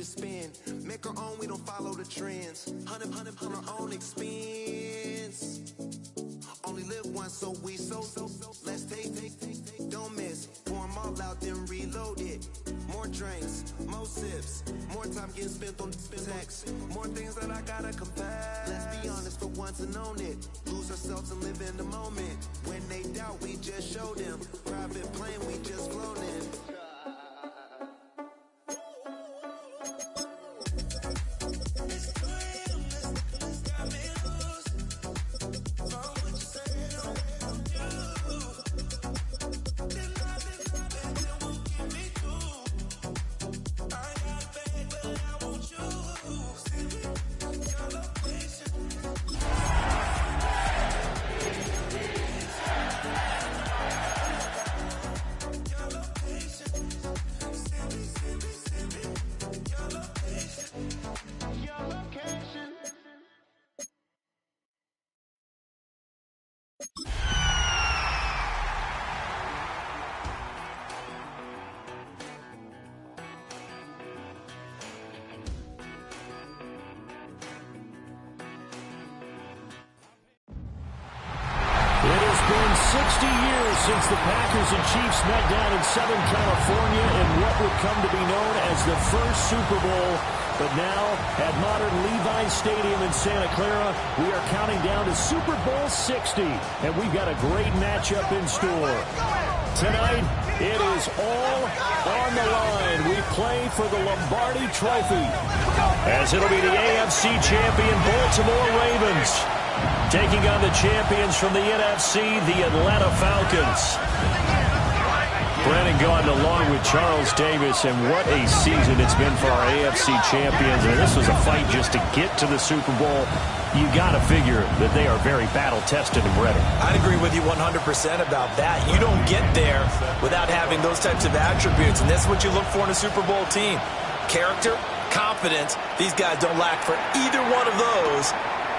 just spin. Make our own, we don't follow the trends. Hundred on our own expense. Only live once, so let's take. Don't miss. Pour 'em all out, then reload it. More drinks, more sips, more time getting spent on text. More things that I gotta confess. Let's be honest for once and own it. Lose ourselves and live in the moment. When they doubt, we just show them. Private plane, we just flown in. It's been 60 years since the Packers and Chiefs met down in Southern California in what would come to be known as the first Super Bowl. But now, at modern Levi's Stadium in Santa Clara, we are counting down to Super Bowl 60, and we've got a great matchup in store. Tonight, it is all on the line. We play for the Lombardi Trophy, as it'll be the AFC champion Baltimore Ravens taking on the champions from the NFC, the Atlanta Falcons. Brandon Gaudin along with Charles Davis, and what a season it's been for our AFC champions. And this was a fight just to get to the Super Bowl. You got to figure that they are very battle-tested and ready. I'd agree with you 100% about that. You don't get there without having those types of attributes, and that's what you look for in a Super Bowl team. Character, confidence, these guys don't lack for either one of those.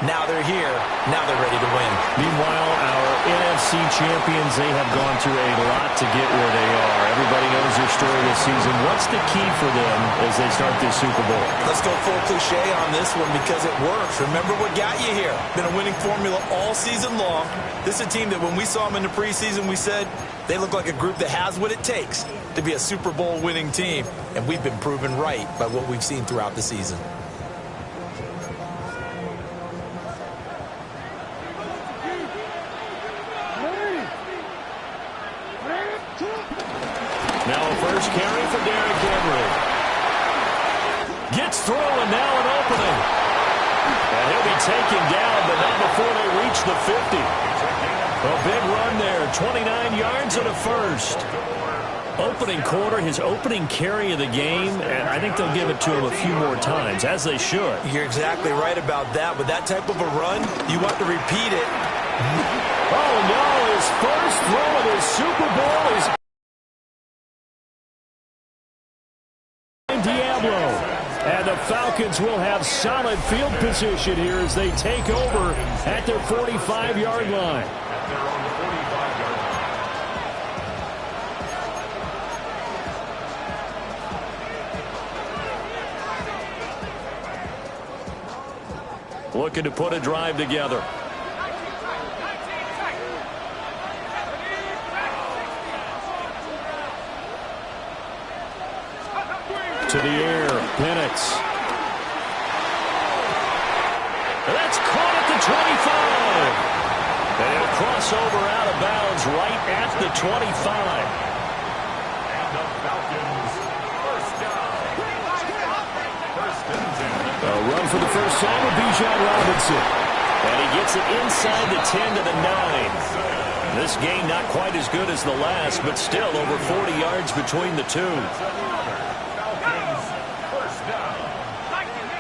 Now they're here. Now they're ready to win. Meanwhile, our NFC champions, they have gone through a lot to get where they are. Everybody knows their story this season. What's the key for them as they start this Super Bowl? Let's go full cliche on this one because it works. Remember what got you here. Been a winning formula all season long. This is a team that when we saw them in the preseason, we said they look like a group that has what it takes to be a Super Bowl winning team. And we've been proven right by what we've seen throughout the season. Now a first carry for Derrick Henry. Gets through and now an opening. And he'll be taken down, but not before they reach the 50. A big run there, 29 yards and a first. Opening quarter, his opening carry of the game, and I think they'll give it to him a few more times, as they should. You're exactly right about that. With that type of a run, you want to repeat it. Oh, no, his first throw of his Super Bowl is Diablo. And the Falcons will have solid field position here as they take over at their 45-yard line. Looking to put a drive together. To the air, Penix. That's caught at the 25. And he'll cross over out of bounds right at the 25. And the Falcons, first down. A run for the first time with Bijan Robinson. And he gets it inside the 10 to the 9. This game not quite as good as the last, but still over 40 yards between the two.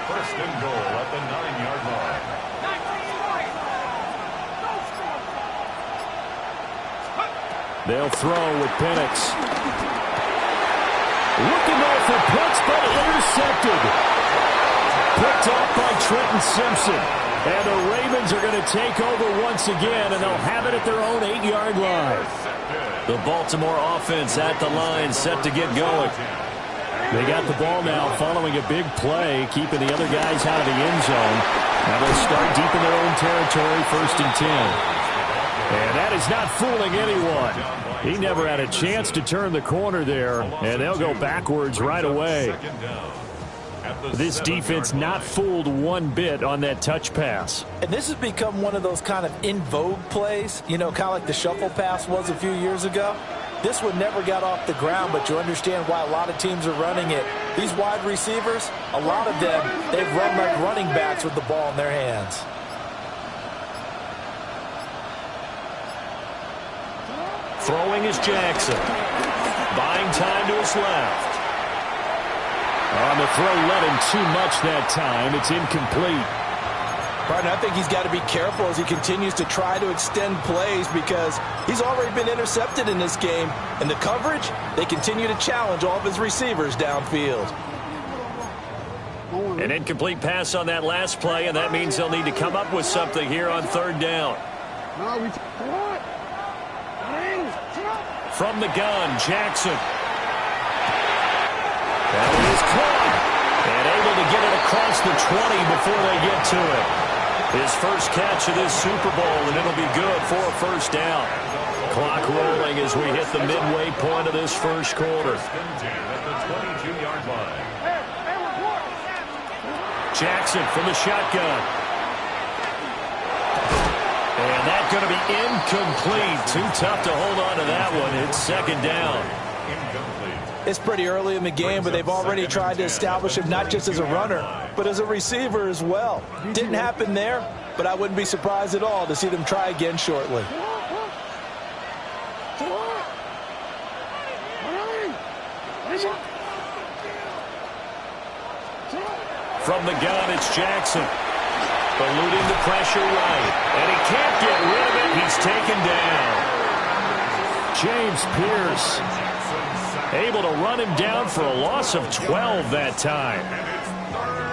First and goal at the 9-yard line. They'll throw with Penix. Looking there for Pitts, but intercepted. Picked off by Trenton Simpson. And the Ravens are going to take over once again, and they'll have it at their own 8-yard line. The Baltimore offense at the line, set to get going. They got the ball now following a big play, keeping the other guys out of the end zone. Now they'll start deep in their own territory, 1st and 10. And that is not fooling anyone. He never had a chance to turn the corner there, and they'll go backwards right away. This defense not fooled one bit on that touch pass. And this has become one of those kind of in vogue plays, you know, kind of like the shuffle pass was a few years ago. This one never got off the ground, but you understand why a lot of teams are running it. These wide receivers, a lot of them, they've run like running backs with the ball in their hands. Throwing is Jackson. Buying time to his left. On the throw, led him too much that time. It's incomplete. Partner, I think he's got to be careful as he continues to try to extend plays because he's already been intercepted in this game. And the coverage, they continue to challenge all of his receivers downfield. An incomplete pass on that last play, and that means they'll need to come up with something here on 3rd down. From the gun, Jackson. That is caught. And able to get it across the 20 before they get to it. His first catch of this Super Bowl, and it'll be good for a 1st down. Clock rolling as we hit the midway point of this 1st quarter. Jackson from the shotgun. And that's going to be incomplete. Too tough to hold on to that one. It's 2nd down. It's pretty early in the game, but they've already tried to establish him not just as a runner, but as a receiver as well. Didn't happen there, but I wouldn't be surprised at all to see them try again shortly. From the gun, it's Jackson. Eluding the pressure right. And he can't get rid of it. He's taken down. James Pierce able to run him down for a loss of 12 that time.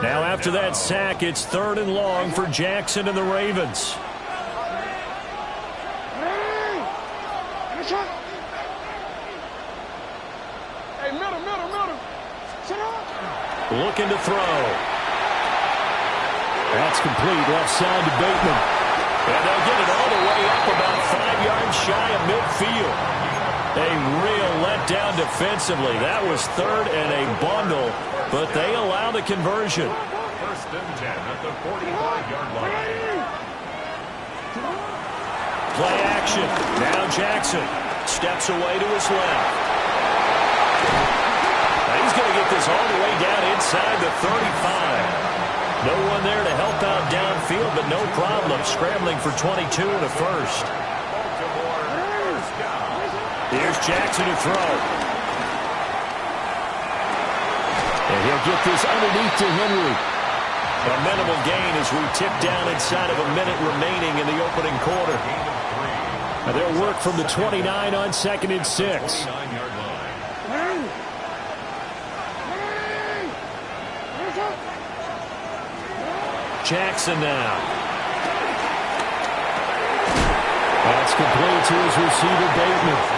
Now after that sack, it's 3rd and long for Jackson and the Ravens. Looking to throw. That's complete. Left side to Bateman. And they'll get it all the way up about 5 yards shy of midfield. A real letdown defensively. That was 3rd and a bundle, but they allow the conversion. 1st and 10 at the 45-yard line. Play action. Now Jackson steps away to his left. Now he's going to get this all the way down inside the 35. No one there to help out downfield, but no problem. Scrambling for 22 and a 1st. Here's Jackson to throw. And he'll get this underneath to Henry. A minimal gain as we tip down inside of a minute remaining in the opening quarter. Now they'll work from the 29 on 2nd and 6. Jackson now. That's complete to his receiver, Bateman.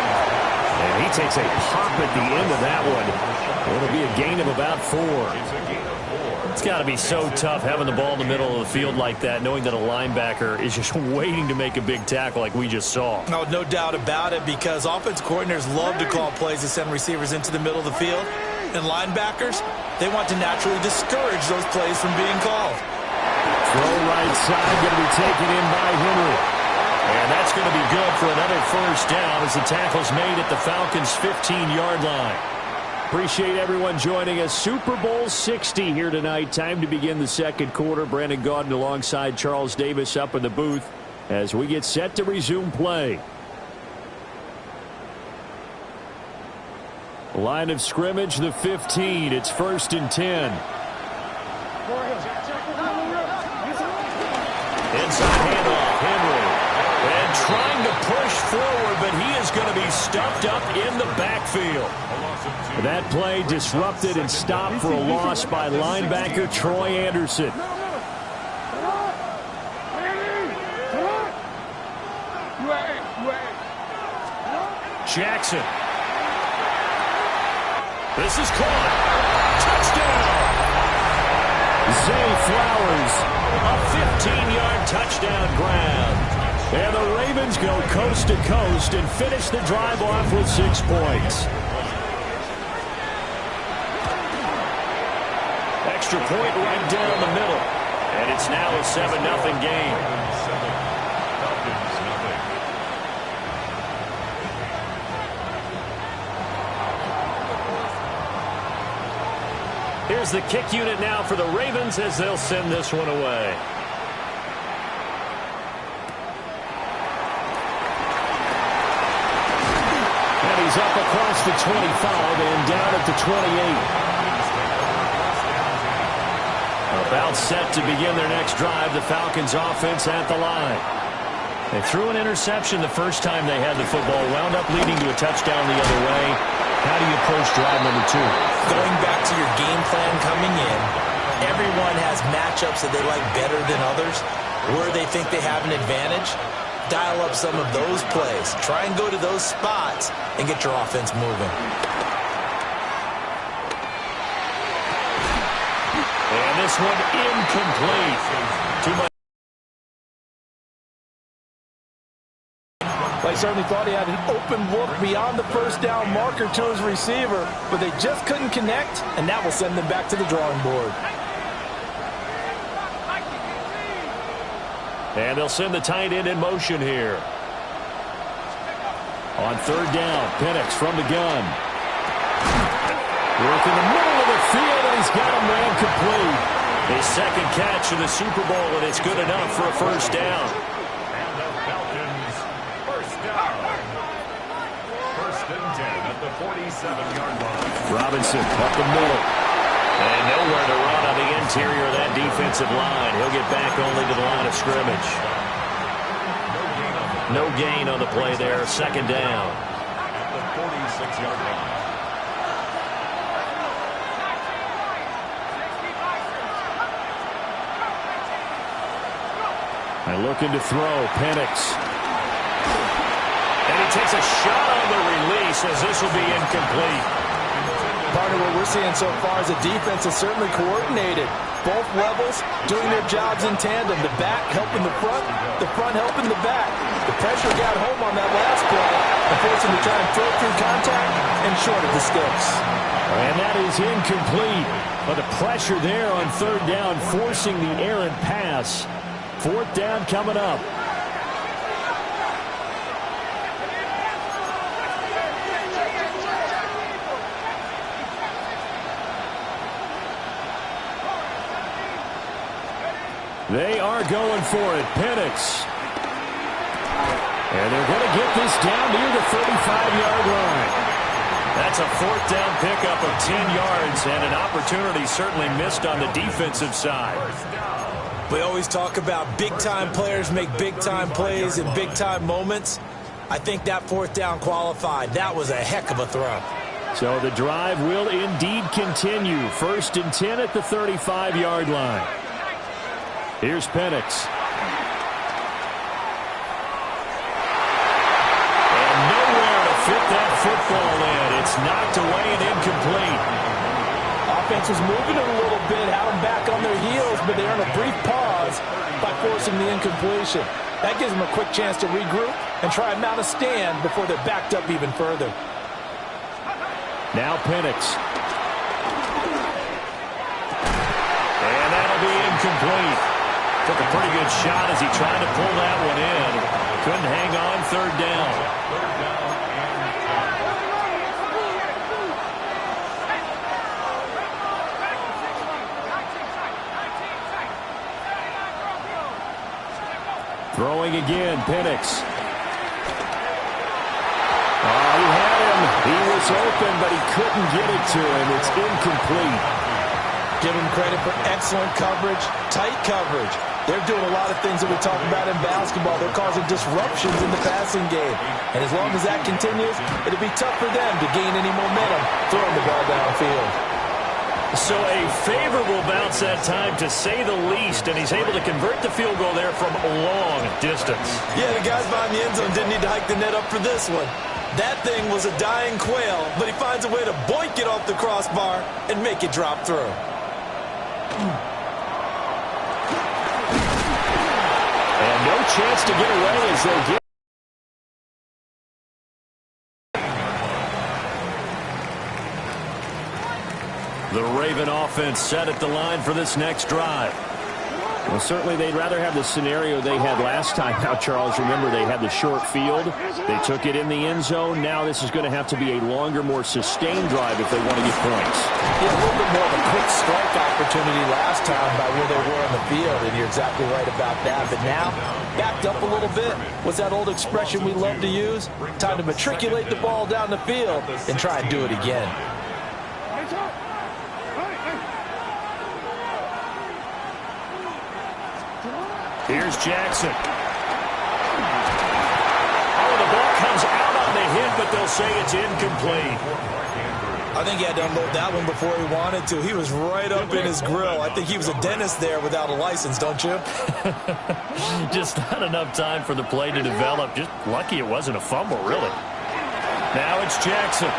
And he takes a pop at the end of that one. It'll be a gain of about 4. It's got to be so tough having the ball in the middle of the field like that, knowing that a linebacker is just waiting to make a big tackle like we just saw. No doubt about it, because offense coordinators love to call plays to send receivers into the middle of the field. And linebackers, they want to naturally discourage those plays from being called. Throw right side, going to be taken in by Henry. And that's going to be good for another 1st down as the tackle's made at the Falcons' 15-yard line. Appreciate everyone joining us. Super Bowl 60 here tonight. Time to begin the 2nd quarter. Brandon Gaudin alongside Charles Davis up in the booth as we get set to resume play. Line of scrimmage, the 15. It's 1st and 10. Inside handoff, Henry. And trying to push forward, but he is going to be stuffed up in the backfield. That play disrupted and stopped for a loss by linebacker Troy Anderson. Jackson. This is caught. Zay Flowers, a 15-yard touchdown grab. And the Ravens go coast to coast and finish the drive off with 6 points. Extra point right down the middle. And it's now a 7-0 game. Here's the kick unit now for the Ravens as they'll send this one away. And he's up across the 25 and down at the 28. About set to begin their next drive, the Falcons offense at the line. They threw an interception the first time they had the football, wound up leading to a touchdown the other way. How do you approach drive number 2? Going back to your game plan coming in, everyone has matchups that they like better than others. Where they think they have an advantage, dial up some of those plays. Try and go to those spots and get your offense moving. And this one incomplete. Too much. They certainly thought he had an open look beyond the first down marker to his receiver, but they just couldn't connect, and that will send them back to the drawing board. And they'll send the tight end in motion here. On third down, Penix from the gun. Work in the middle of the field, and he's got him ran complete. His second catch in the Super Bowl, and it's good enough for a first down. And the Falcons, first down. First and 10 at the 47-yard line. Robinson up the middle. And nowhere to run on the interior of that defensive line. He'll get back only to the line of scrimmage. No gain on the play there. Second down. At the 46-yard line. And looking to throw, Penix. And he takes a shot on the release as this will be incomplete. Part of what we're seeing so far is the defense is certainly coordinated. Both levels doing their jobs in tandem. The back helping the front helping the back. The pressure got home on that last play and forced him to try and throw through contact and short of the sticks. And that is incomplete. But the pressure there on third down, forcing the errant pass. Fourth down coming up. They are going for it. Penix. And they're going to get this down near the 35-yard line. That's a fourth down pickup of 10 yards and an opportunity certainly missed on the defensive side. We always talk about big-time players make big-time plays in big-time moments. I think that fourth down qualified. That was a heck of a throw. So the drive will indeed continue. First and 10 at the 35-yard line. Here's Penix. And nowhere to fit that football in. It's knocked away and incomplete. Offense was moving it a little bit, had them back on their heels, but they earned a brief pause by forcing the incompletion. That gives them a quick chance to regroup and try and mount a stand before they're backed up even further. Now Penix. And that'll be incomplete. Took a pretty good shot as he tried to pull that one in. Couldn't hang on third down. Throwing again, Penix. Oh, he had him. He was open, but he couldn't get it to him. It's incomplete. Give him credit for excellent coverage, tight coverage. They're doing a lot of things that we talk about in basketball. They're causing disruptions in the passing game. And as long as that continues, it'll be tough for them to gain any momentum throwing the ball downfield. So a favorable bounce that time, to say the least, and he's able to convert the field goal there from a long distance. Yeah, the guys behind the end zone didn't need to hike the net up for this one. That thing was a dying quail, but he finds a way to boink it off the crossbar and make it drop through. chance to get away as they get. The Raven offense set at the line for this next drive. Well, certainly they'd rather have the scenario they had last time. Now, Charles, remember they had the short field. They took it in the end zone. Now this is going to have to be a longer, more sustained drive if they want to get points. Yeah, a little bit more of a quick strike opportunity last time by where they were on the field, and you're exactly right about that. But now, backed up a little bit. What's that old expression we love to use? Time to matriculate the ball down the field and try and do it again. Here's Jackson. Oh, the ball comes out on the hit, but they'll say it's incomplete. I think he had to unload that one before he wanted to. He was right up in his grill. I think he was a dentist there without a license, don't you? Just not enough time for the play to develop. Just lucky it wasn't a fumble, really. Now it's Jackson.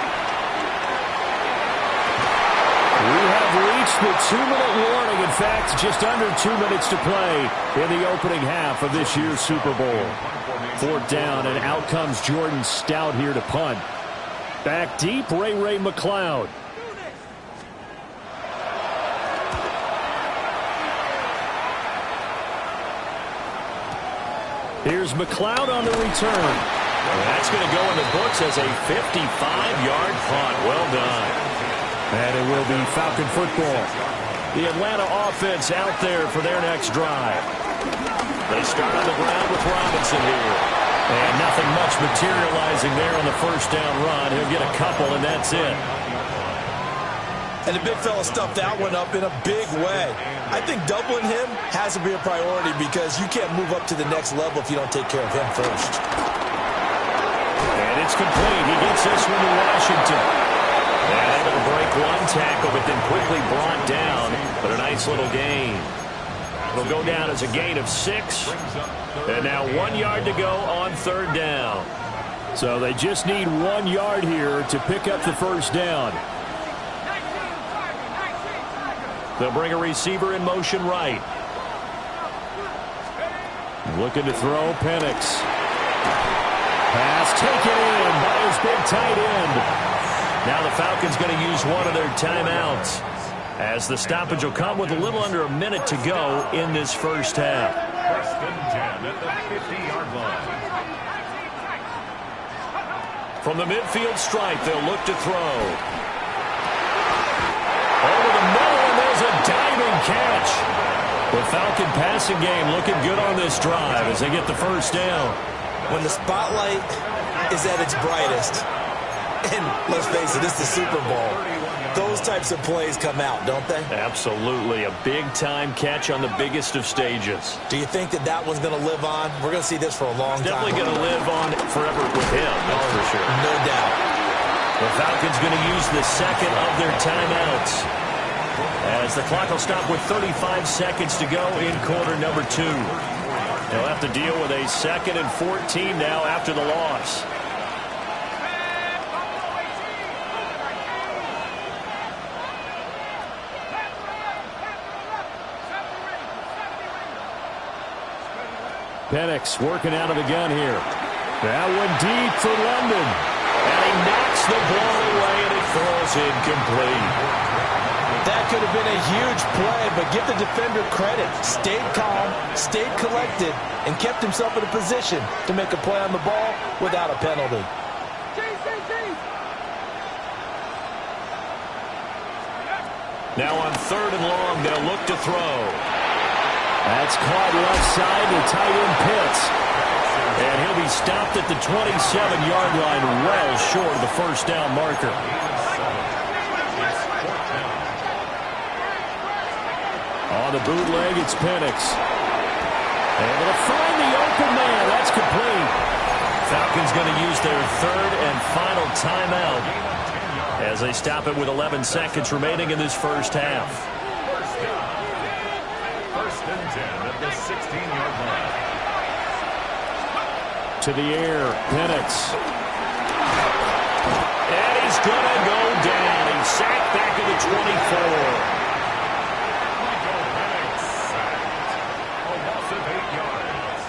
We have reached the 2-minute warning. In fact, just under 2 minutes to play in the opening half of this year's Super Bowl. 4th down, and out comes Jordan Stout here to punt. Back deep, Ray McLeod. Here's McLeod on the return. And that's going to go in the books as a 55-yard punt. Well done. And it will be Falcon football. The Atlanta offense out there for their next drive. They start on the ground with Robinson here. And nothing much materializing there on the first down run. He'll get a couple, and that's it. And the big fella stuffed that one up in a big way. I think doubling him has to be a priority because you can't move up to the next level if you don't take care of him first. And it's complete. He gets this one to Washington. And able to break one tackle, but then quickly brought down. But a nice little gain. It'll go down as a gain of 6. And now 1 yard to go on 3rd down. So they just need 1 yard here to pick up the first down. They'll bring a receiver in motion right. Looking to throw, Penix. Pass taken in by his big tight end. Now the Falcons going to use one of their timeouts as the stoppage will come with a little under a minute to go in this first half. 1st and 10 at the 50-yard line. From the midfield stripe, they'll look to throw. Over the middle, and there's a diving catch. The Falcon passing game looking good on this drive as they get the first down. When the spotlight is at its brightest, and let's face it, it's the Super Bowl, those types of plays come out, don't they? Absolutely. A big-time catch on the biggest of stages. Do you think that one's going to live on? We're going to see this for a long time. Definitely going to live on forever with him, that's for sure. No doubt. The Falcons going to use the second of their timeouts as the clock will stop with 35 seconds to go in quarter number 2. They'll have to deal with a 2nd and 14 now after the loss. Penix working out of the gun here. That one deep for London. And he knocks the ball away, and it falls incomplete. That could have been a huge play, but give the defender credit. Stayed calm, stayed collected, and kept himself in a position to make a play on the ball without a penalty. Now on 3rd and long, they'll look to throw. That's caught left side to tight end Pitts. And he'll be stopped at the 27-yard line, well short of the first down marker. On the bootleg, it's Penix. Able to find the open man. That's complete. Falcons going to use their 3rd and final timeout as they stop it with 11 seconds remaining in this first half. 1st and 10 at the 16-yard line. To the air, Penix. And he's going to go down. He's sacked back at the 24. A loss of 8 yards.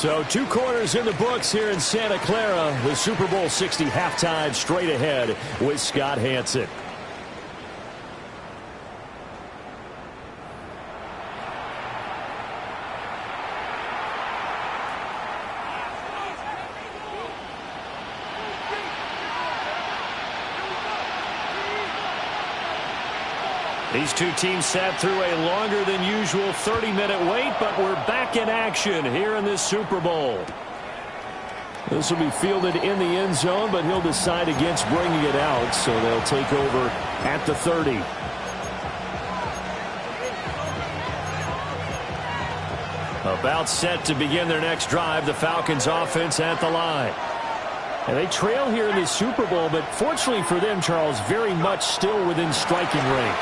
So 2 quarters in the books here in Santa Clara. The Super Bowl 60 halftime straight ahead with Scott Hanson. These two teams sat through a longer than usual 30-minute wait, but we're back in action here in this Super Bowl. This will be fielded in the end zone, but he'll decide against bringing it out, so they'll take over at the 30. About set to begin their next drive, the Falcons offense at the line. And they trail here in this Super Bowl, but fortunately for them, Charles, very much still within striking range.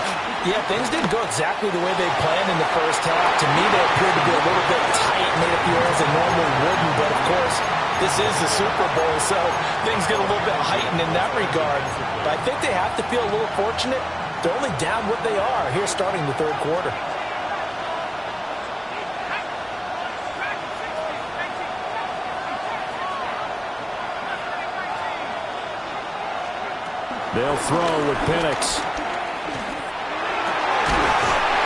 Yeah, things didn't go exactly the way they planned in the first half. To me, they appeared to be a little bit tight, made it feel as they normally wouldn't. But, of course, this is the Super Bowl, so things get a little bit heightened in that regard. But I think they have to feel a little fortunate. They're only down what they are here starting the third quarter. They'll throw with Penix.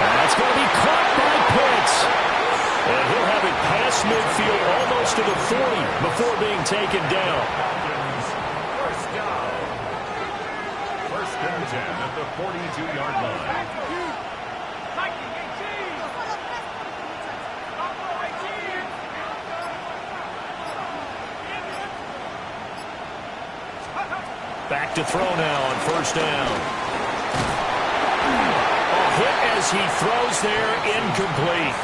And that's going to be caught by Pitts. And he'll have it past midfield almost to the 40 before being taken down. First down. First and 10 at the 42-yard line. Back to throw now on first down. A hit as he throws there, incomplete.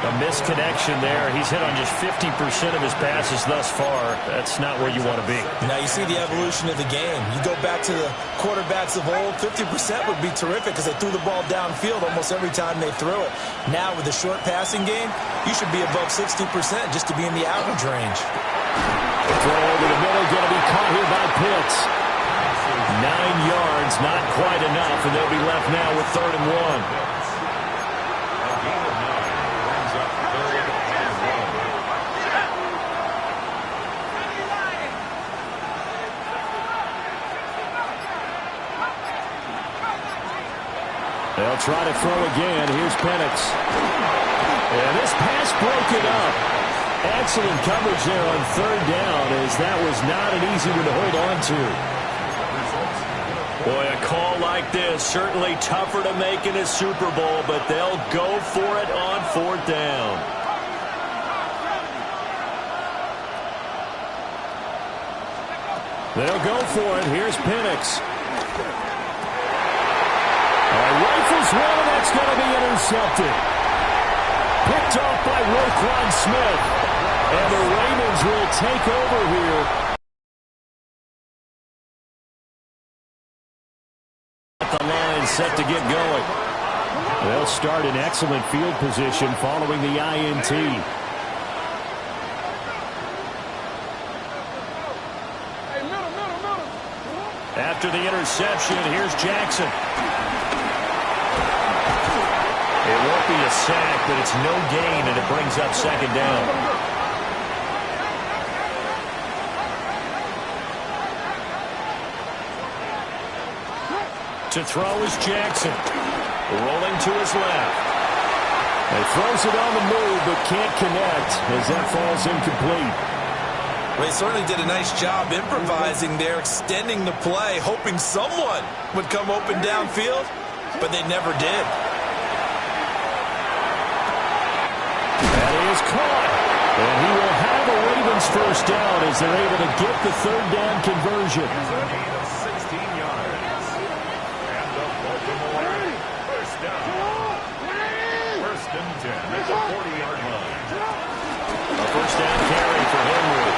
A misconnection there. He's hit on just 50% of his passes thus far. That's not where you want to be. Now you see the evolution of the game. You go back to the quarterbacks of old, 50% would be terrific because they threw the ball downfield almost every time they threw it. Now with the short passing game, you should be above 60% just to be in the average range. Throw over the middle, going to be caught here by Pitts. 9 yards, not quite enough, and they'll be left now with 3rd and 1. A gain of 9 brings up 3rd and 1. They'll try to throw again. Here's Penix. And this pass broken up. Excellent coverage there on 3rd down, as that was not an easy one to hold on to. Boy, a call like this, certainly tougher to make in a Super Bowl, but they'll go for it on 4th down. They'll go for it. Here's Penix. Rifles one, and that's going to be intercepted. Picked off by Roquan Smith. And the Ravens will take over here. The line set to get going. They'll start in excellent field position following the INT. After the interception, here's Jackson. It won't be a sack, but it's no gain, and it brings up 2nd down. To throw is Jackson. Rolling to his left. He throws it on the move, but can't connect as that falls incomplete. Well, they certainly did a nice job improvising there, extending the play, hoping someone would come open downfield, but they never did. That is caught. And he will have a Ravens first down as they're able to get the 3rd down conversion. A gain of 16 yards. And the Baltimore first down. First and 10 at the 40-yard line. A first down carry for Henry.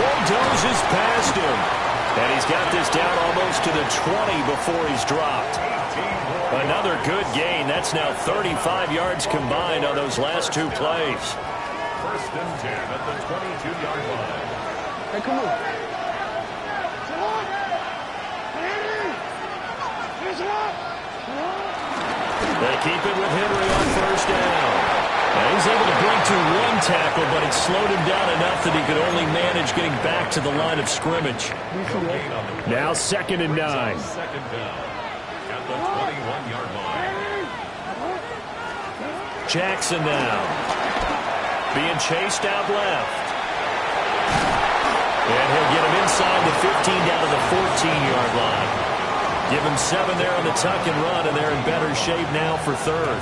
Bulldozes past him. And he's got this down almost to the 20 before he's dropped. Another good gain. That's now 35 yards combined on those last 2 plays. First and 10 at the 22-yard line. Hey, come on. They keep it with Henry on first down. Now he's able to break through one tackle, but it slowed him down enough that he could only manage getting back to the line of scrimmage. Now 2nd and 9. Second down at the 21-yard line. Jackson now. Being chased out left. And he'll get him inside the 15 down to the 14-yard line. Give him 7 there on the tuck and run, and they're in better shape now for 3rd.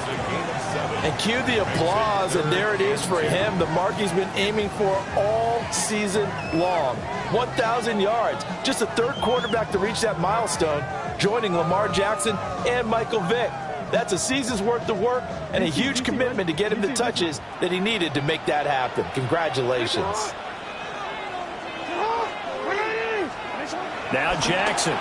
And cue the applause, and there it is for him, the mark he's been aiming for all season long. 1,000 yards. Just the 3rd quarterback to reach that milestone, joining Lamar Jackson and Michael Vick. That's a season's worth of work and a huge commitment to get him the touches that he needed to make that happen. Congratulations. Now Jackson.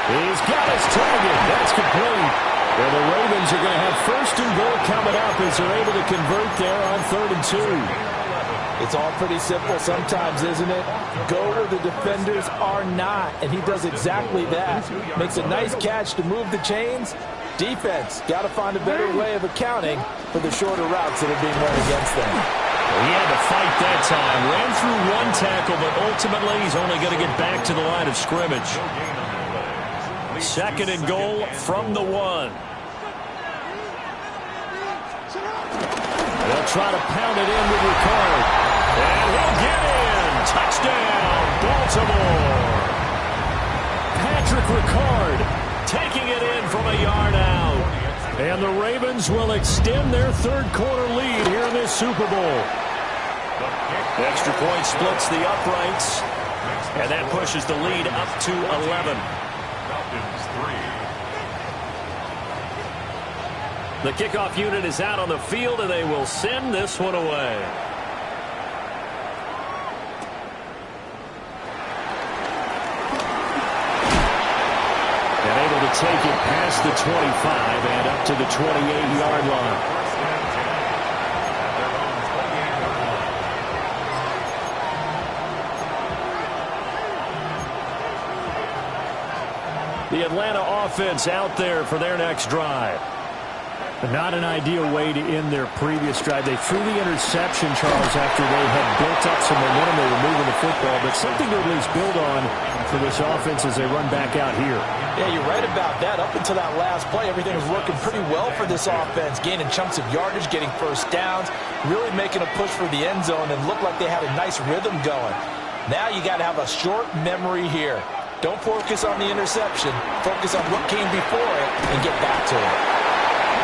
He's got his target. That's complete. And the Ravens are going to have 1st and goal coming up as they're able to convert there on 3rd and 2. It's all pretty simple sometimes, isn't it? Go where the defenders are not, and he does exactly that. Makes a nice catch to move the chains. Defense, got to find a better way of accounting for the shorter routes that are being run against them. Well, he had to fight that time. Ran through one tackle, but ultimately he's only going to get back to the line of scrimmage. 2nd and goal from the 1. They'll try to pound it in with Ricard. And he'll get in. Touchdown, Baltimore. Patrick Ricard taking it in from a yard out. And the Ravens will extend their 3rd quarter lead here in this Super Bowl. The extra point splits the uprights. And that pushes the lead up to 11. The kickoff unit is out on the field, and they will send this one away. And able to take it past the 25 and up to the 28-yard line. The Atlanta offense out there for their next drive. Not an ideal way to end their previous drive. They threw the interception, Charles, after they had built up some momentum. They were moving the football, but something to at least build on for this offense as they run back out here. Yeah, you're right about that. Up until that last play, everything was working pretty well for this offense, gaining chunks of yardage, getting 1st downs, really making a push for the end zone, and looked like they had a nice rhythm going. Now you got to have a short memory here. Don't focus on the interception. Focus on what came before it and get back to it.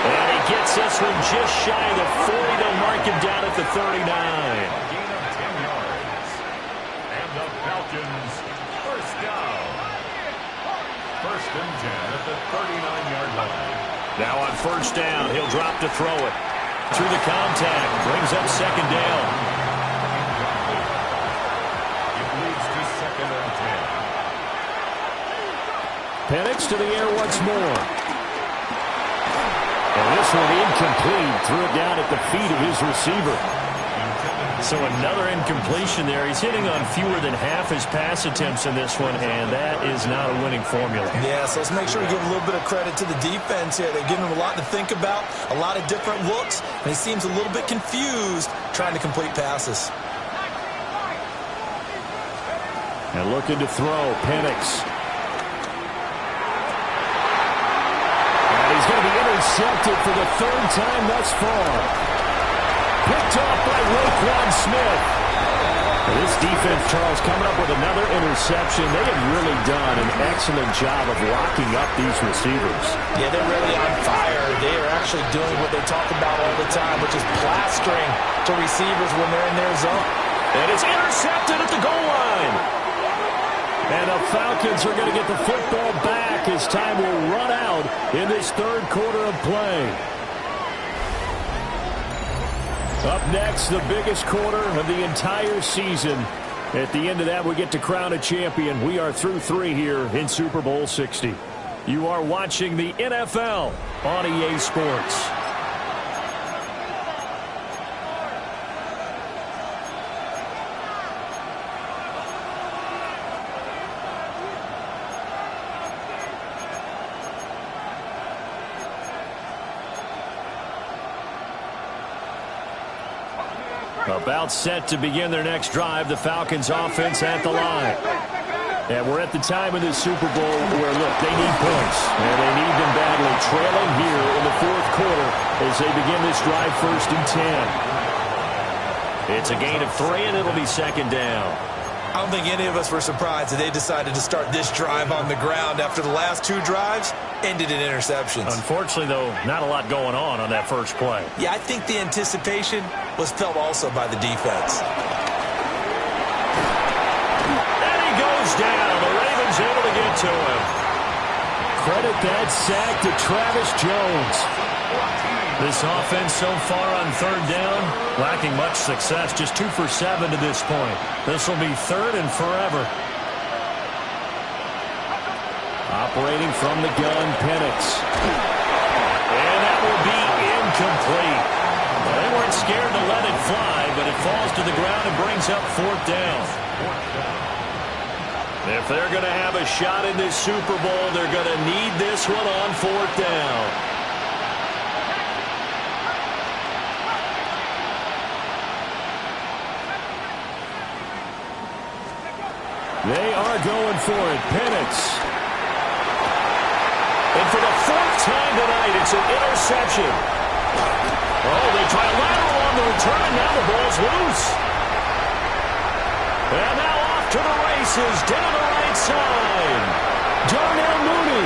And he gets this one just shy of the 40. They'll mark him down at the 39. Gain of 10 yards. And the Falcons, 1st down. 1st and 10 at the 39-yard line. Now on 1st down, he'll drop to throw it. Through the contact, brings up 2nd down. It leads to 2nd and 10. Penix to the air once more. And this one incomplete. Threw it down at the feet of his receiver. So another incompletion there. He's hitting on fewer than half his pass attempts in this one, and that is not a winning formula. Yeah, so let's make sure we give a little bit of credit to the defense here. They're giving him a lot to think about, a lot of different looks, and he seems a little bit confused trying to complete passes. And looking to throw, Penix. He's going to be intercepted for the 3rd time thus far. Picked off by Roquan Smith. And this defense, Charles, coming up with another interception. They have really done an excellent job of locking up these receivers. Yeah, they're really on fire. They are actually doing what they talk about all the time, which is plastering to receivers when they're in their zone. And it's intercepted at the goal line. And the Falcons are going to get the football back as time will run out in this 3rd quarter of play. Up next, the biggest quarter of the entire season. At the end of that, we get to crown a champion. We are through 3 here in Super Bowl 60. You are watching the NFL on EA Sports. About set to begin their next drive, the Falcons offense at the line. And we're at the time of the Super Bowl where, look, they need points. And they need them badly, trailing here in the fourth quarter as they begin this drive 1st and 10. It's a gain of 3, and it'll be 2nd down. I don't think any of us were surprised that they decided to start this drive on the ground after the last 2 drives ended in interceptions. Unfortunately, though, not a lot going on that first play. Yeah, I think the anticipation was felt also by the defense. And he goes down. The Ravens able to get to him. Credit that sack to Travis Jones. This offense so far on 3rd down, lacking much success, just 2 for 7 to this point. This will be 3rd and forever. Operating from the gun, Penix. And that will be incomplete. Well, they weren't scared to let it fly, but it falls to the ground and brings up 4th down. If they're going to have a shot in this Super Bowl, they're going to need this one on 4th down. They are going for it. Penix. And for the 4th time tonight, it's an interception. Oh, they try a lateral on the return. Now the ball's loose. And now off to the races down the right side. Darnell Mooney.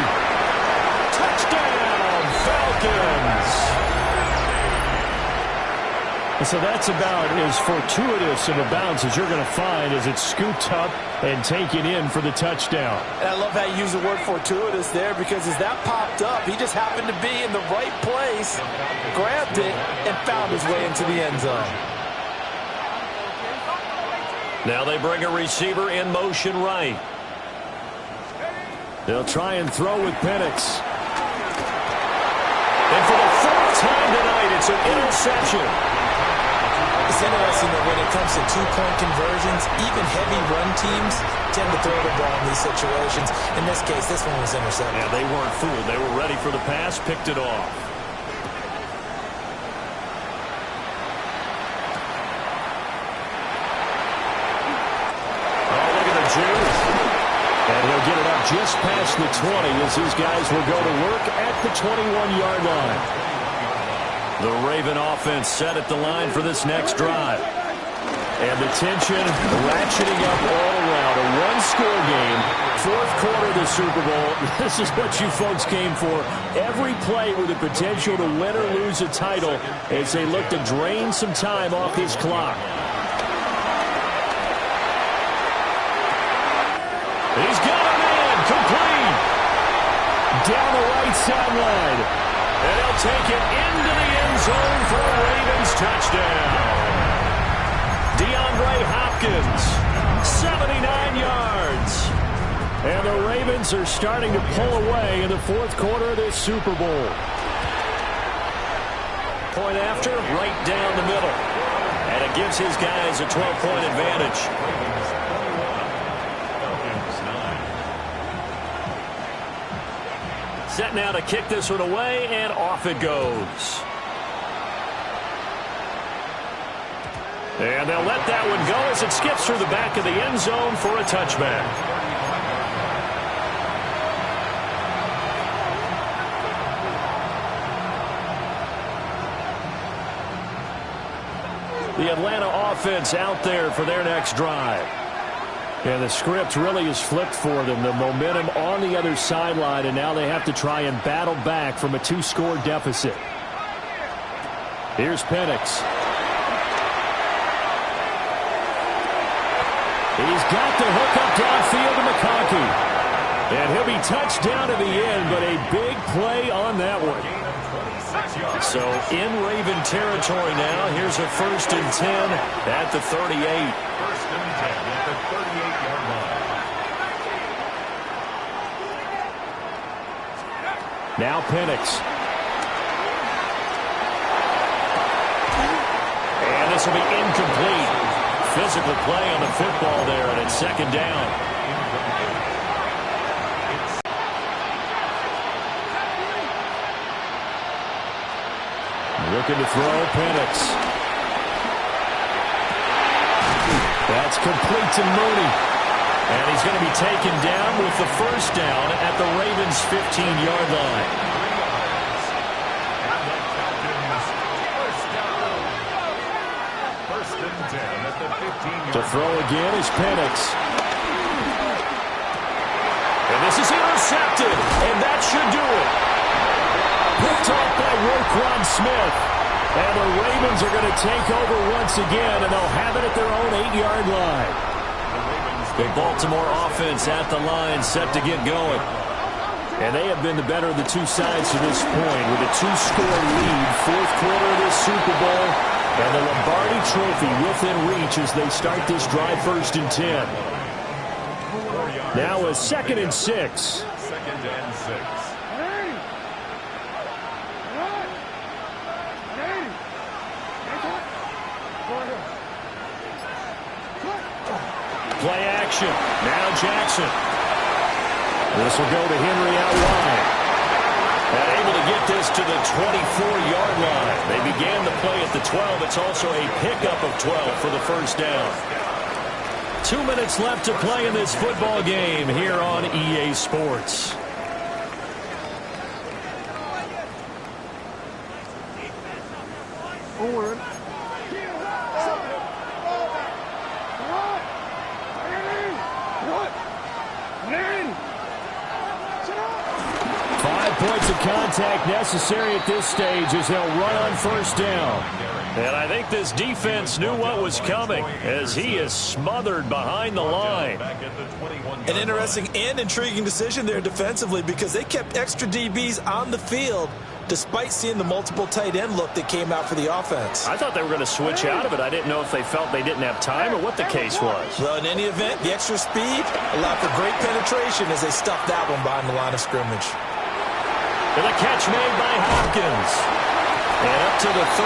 Touchdown, Falcons. So that's about as fortuitous of a bounce as you're going to find as it's scooped up and taken in for the touchdown. And I love how you use the word fortuitous there, because as that popped up, he just happened to be in the right place, grabbed it, and found his way into the end zone. Now they bring a receiver in motion right. They'll try and throw with Penix. And for the 4th time tonight, it's an interception. It's interesting that when it comes to 2-point conversions, even heavy run teams tend to throw the ball in these situations. In this case, this one was intercepted. Yeah, they weren't fooled. They were ready for the pass, picked it off. Oh, look at the juice. And he'll get it up just past the 20 as these guys will go to work at the 21-yard line. The Raven offense set at the line for this next drive. And the tension ratcheting up all around. A one-score game, 4th quarter of the Super Bowl. This is what you folks came for. Every play with the potential to win or lose a title as they look to drain some time off this clock. He's got a man, complete. Down the right sideline. And he'll take it into the end zone for a Ravens touchdown. DeAndre Hopkins, 79 yards. And the Ravens are starting to pull away in the 4th quarter of this Super Bowl. Point after, right down the middle. And it gives his guys a 12-point advantage. Set now to kick this one away, and off it goes. And they'll let that one go as it skips through the back of the end zone for a touchback. The Atlanta offense out there for their next drive. And the script really is flipped for them. The momentum on the other sideline, and now they have to try and battle back from a 2-score deficit. Here's Penix. He's got the hook up downfield to McConkey. And he'll be touched down at the end, but a big play on that one. So in Raven territory now, here's a 1st and 10 at the 38. 1st and 10 at the 38-yard line. Now Penix. And this will be incomplete. Physical play on the football there, and it's 2nd down. Looking to throw, Penix. That's complete to Mooney. And he's going to be taken down with the first down at the Ravens' 15-yard line. First and 10 at the 15-yard line. To throw again is Penix. And this is intercepted, and that should do it. Picked off by Roquan Smith. And the Ravens are going to take over once again, and they'll have it at their own 8-yard line. The Baltimore offense at the line, set to get going. And they have been the better of the two sides to this point with a 2-score lead, fourth quarter of this Super Bowl, and the Lombardi Trophy within reach as they start this drive, 1st and 10. Now a 2nd and 6. 2nd and 6. Play action. Now Jackson. This will go to Henry out wide. And able to get this to the 24-yard line. They began the play at the 12. It's also a pickup of 12 for the first down. 2 minutes left to play in this football game here on EA Sports. Forward. 5 points of contact necessary at this stage as they'll run on first down. And I think this defense knew what was coming as he is smothered behind the line. An interesting and intriguing decision there defensively because they kept extra DBs on the field despite seeing the multiple tight end look that came out for the offense. I thought they were going to switch out of it. I didn't know if they felt they didn't have time or what the case was. Well, in any event, the extra speed allowed for great penetration as they stuffed that one behind the line of scrimmage. And a catch made by Hopkins. And up to the 35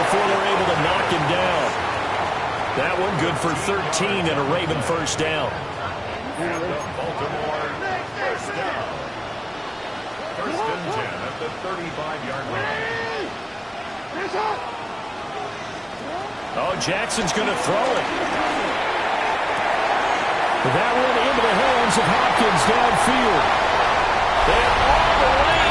before they're able to knock him down. That one good for 13 and a Raven first down. And the Baltimore first down. 1st and 10 at the 35-yard line. Oh, Jackson's going to throw it. That one into the hands of Hopkins downfield. And all the way